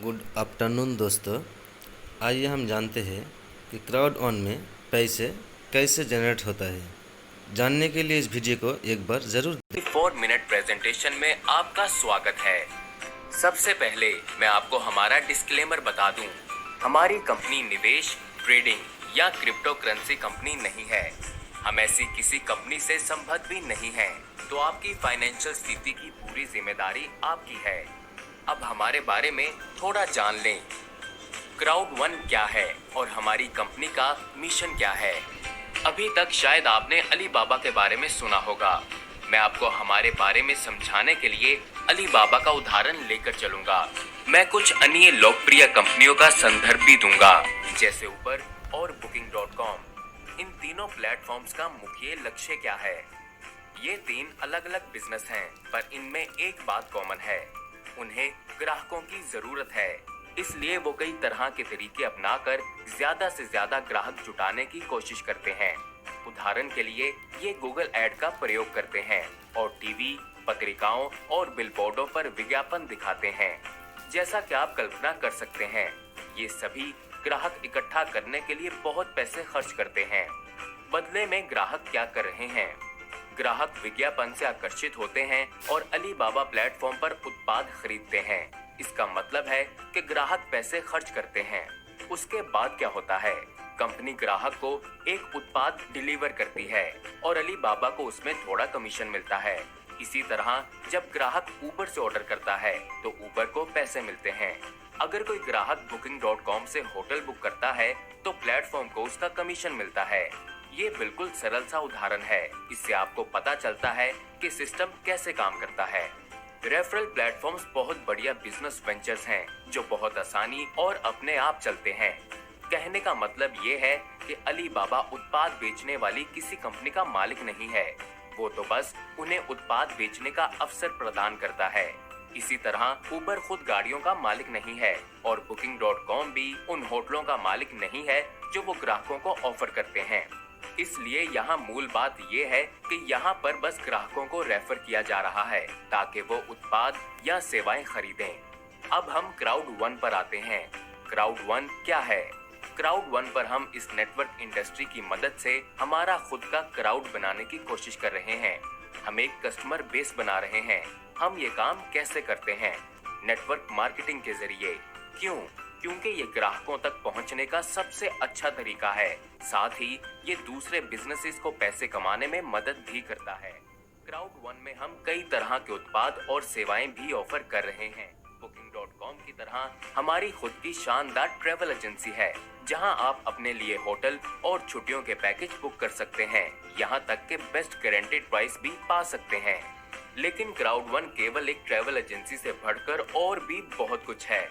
Good afternoon दोस्तों। आइए हम जानते हैं कि क्राउड वन में पैसे कैसे जनरेट होता है। जानने के लिए इस वीडियो को एक बार ज़रूर 4 मिनट प्रेजेंटेशन में आपका स्वागत है। सबसे पहले मैं आपको हमारा डिस्क्लेमर बता दूं। हमारी कंपनी निवेश, ट्रेडिंग या क्रिप्टो करेंसी कंपनी नहीं है। हम ऐसी किसी कंपनी से संबद्ध भी नहीं हैं। तो आपकी फाइनेंशियल स्थिति की पूरी जिम्मेदारी आपकी है। अब हमारे बारे में थोड़ा जान लें। क्राउड वन क्या है और हमारी कंपनी का मिशन क्या है। अभी तक शायद आपने अली बाबा के बारे में सुना होगा। मैं आपको हमारे बारे में समझाने के लिए अली बाबा का उदाहरण लेकर चलूंगा। मैं कुछ अन्य लोकप्रिय कंपनियों का संदर्भ भी दूंगा, जैसे उबर और Booking.com। इन तीनों प्लेटफॉर्म्स का मुख्य लक्ष्य क्या है। ये तीन अलग अलग बिजनेस हैं, पर इनमें एक बात कॉमन है। उन्हें ग्राहकों की जरूरत है, इसलिए वो कई तरह के तरीके अपनाकर ज्यादा से ज्यादा ग्राहक जुटाने की कोशिश करते हैं। उदाहरण के लिए ये गूगल ऐड का प्रयोग करते हैं और टीवी, पत्रिकाओं और बिलबोर्डों पर विज्ञापन दिखाते हैं। जैसा कि आप कल्पना कर सकते हैं, ये सभी ग्राहक इकट्ठा करने के लिए बहुत पैसे खर्च करते हैं। बदले में ग्राहक क्या कर रहे हैं? ग्राहक विज्ञापन से आकर्षित होते हैं और अली बाबा प्लेटफॉर्म पर उत्पाद खरीदते हैं। इसका मतलब है कि ग्राहक पैसे खर्च करते हैं। उसके बाद क्या होता है? कंपनी ग्राहक को एक उत्पाद डिलीवर करती है और अली बाबा को उसमें थोड़ा कमीशन मिलता है। इसी तरह जब ग्राहक ऊबर से ऑर्डर करता है तो ऊबर को पैसे मिलते हैं। अगर कोई ग्राहक Booking.com से होटल बुक करता है तो प्लेटफॉर्म को उसका कमीशन मिलता है। ये बिल्कुल सरल सा उदाहरण है। इससे आपको पता चलता है कि सिस्टम कैसे काम करता है। रेफरल प्लेटफॉर्म्स बहुत बढ़िया बिजनेस वेंचर्स हैं जो बहुत आसानी और अपने आप चलते हैं। कहने का मतलब ये है कि अली बाबा उत्पाद बेचने वाली किसी कंपनी का मालिक नहीं है। वो तो बस उन्हें उत्पाद बेचने का अवसर प्रदान करता है। इसी तरह उबर खुद गाड़ियों का मालिक नहीं है और Booking.com भी उन होटलों का मालिक नहीं है जो वो ग्राहकों को ऑफर करते हैं। इसलिए यहाँ मूल बात ये है कि यहाँ पर बस ग्राहकों को रेफर किया जा रहा है ताकि वो उत्पाद या सेवाएं खरीदें। अब हम क्राउड वन पर आते हैं। क्राउड वन क्या है? क्राउड वन पर हम इस नेटवर्क इंडस्ट्री की मदद से हमारा खुद का क्राउड बनाने की कोशिश कर रहे हैं। हम एक कस्टमर बेस बना रहे हैं। हम ये काम कैसे करते हैं? नेटवर्क मार्केटिंग के जरिए। क्यों? क्योंकि ये ग्राहकों तक पहुंचने का सबसे अच्छा तरीका है। साथ ही ये दूसरे बिजनेसेस को पैसे कमाने में मदद भी करता है। क्राउड वन में हम कई तरह के उत्पाद और सेवाएं भी ऑफर कर रहे हैं। Booking.com की तरह हमारी खुद की शानदार ट्रैवल एजेंसी है, जहां आप अपने लिए होटल और छुट्टियों के पैकेज बुक कर सकते हैं। यहां तक के बेस्ट गारंटीड प्राइस भी पा सकते हैं। लेकिन क्राउड वन केवल एक ट्रैवल एजेंसी से बढ़कर और भी बहुत कुछ है।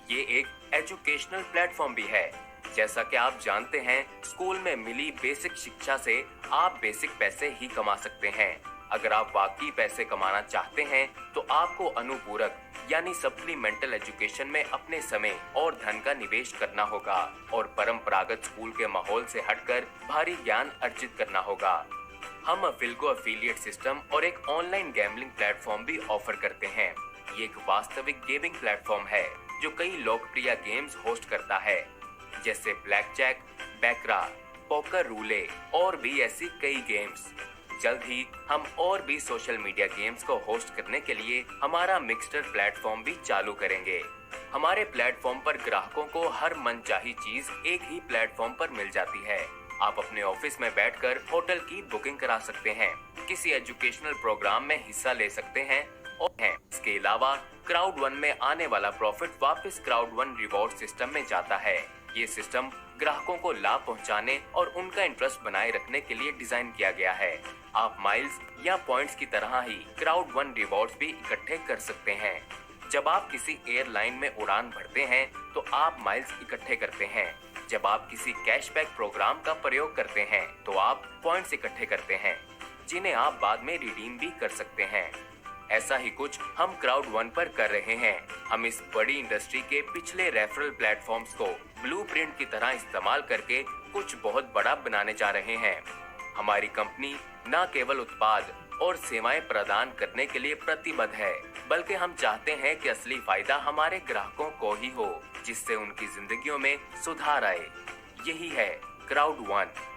ये एक एजुकेशनल प्लेटफॉर्म भी है। जैसा कि आप जानते हैं, स्कूल में मिली बेसिक शिक्षा से आप बेसिक पैसे ही कमा सकते हैं। अगर आप वाकई पैसे कमाना चाहते हैं तो आपको अनुपूरक यानी सप्लीमेंटल एजुकेशन में अपने समय और धन का निवेश करना होगा और परंपरागत स्कूल के माहौल से हटकर भारी ज्ञान अर्जित करना होगा। हम अफिल्को एफिलिएट सिस्टम और एक ऑनलाइन गैम्बलिंग प्लेटफॉर्म भी ऑफर करते हैं। ये एक वास्तविक गेमिंग प्लेटफॉर्म है जो कई लोकप्रिय गेम्स होस्ट करता है, जैसे ब्लैक जैक, बैकरा, पोकर रूले और भी ऐसी कई गेम्स। जल्द ही हम और भी सोशल मीडिया गेम्स को होस्ट करने के लिए हमारा मिक्सटर प्लेटफॉर्म भी चालू करेंगे। हमारे प्लेटफॉर्म पर ग्राहकों को हर मनचाही चीज एक ही प्लेटफॉर्म पर मिल जाती है। आप अपने ऑफिस में बैठकर होटल की बुकिंग करा सकते हैं, किसी एजुकेशनल प्रोग्राम में हिस्सा ले सकते हैं और इसके अलावा क्राउड वन में आने वाला प्रॉफिट वापस क्राउड वन रिवॉर्ड सिस्टम में जाता है। ये सिस्टम ग्राहकों को लाभ पहुंचाने और उनका इंटरेस्ट बनाए रखने के लिए डिजाइन किया गया है। आप माइल्स या पॉइंट्स की तरह ही क्राउड वन रिवॉर्ड्स भी इकट्ठे कर सकते हैं। जब आप किसी एयरलाइन में उड़ान भरते हैं तो आप माइल्स इकट्ठे करते हैं। जब आप किसी कैशबैक प्रोग्राम का प्रयोग करते हैं तो आप पॉइंट्स इकट्ठे करते हैं, जिन्हें आप बाद में रिडीम भी कर सकते हैं। ऐसा ही कुछ हम क्राउड वन पर कर रहे हैं। हम इस बड़ी इंडस्ट्री के पिछले रेफरल प्लेटफॉर्म्स को ब्लूप्रिंट की तरह इस्तेमाल करके कुछ बहुत बड़ा बनाने जा रहे हैं। हमारी कंपनी न केवल उत्पाद और सेवाएं प्रदान करने के लिए प्रतिबद्ध है, बल्कि हम चाहते हैं कि असली फायदा हमारे ग्राहकों को ही हो, जिससे उनकी जिंदगियों में सुधार आए। यही है क्राउड वन।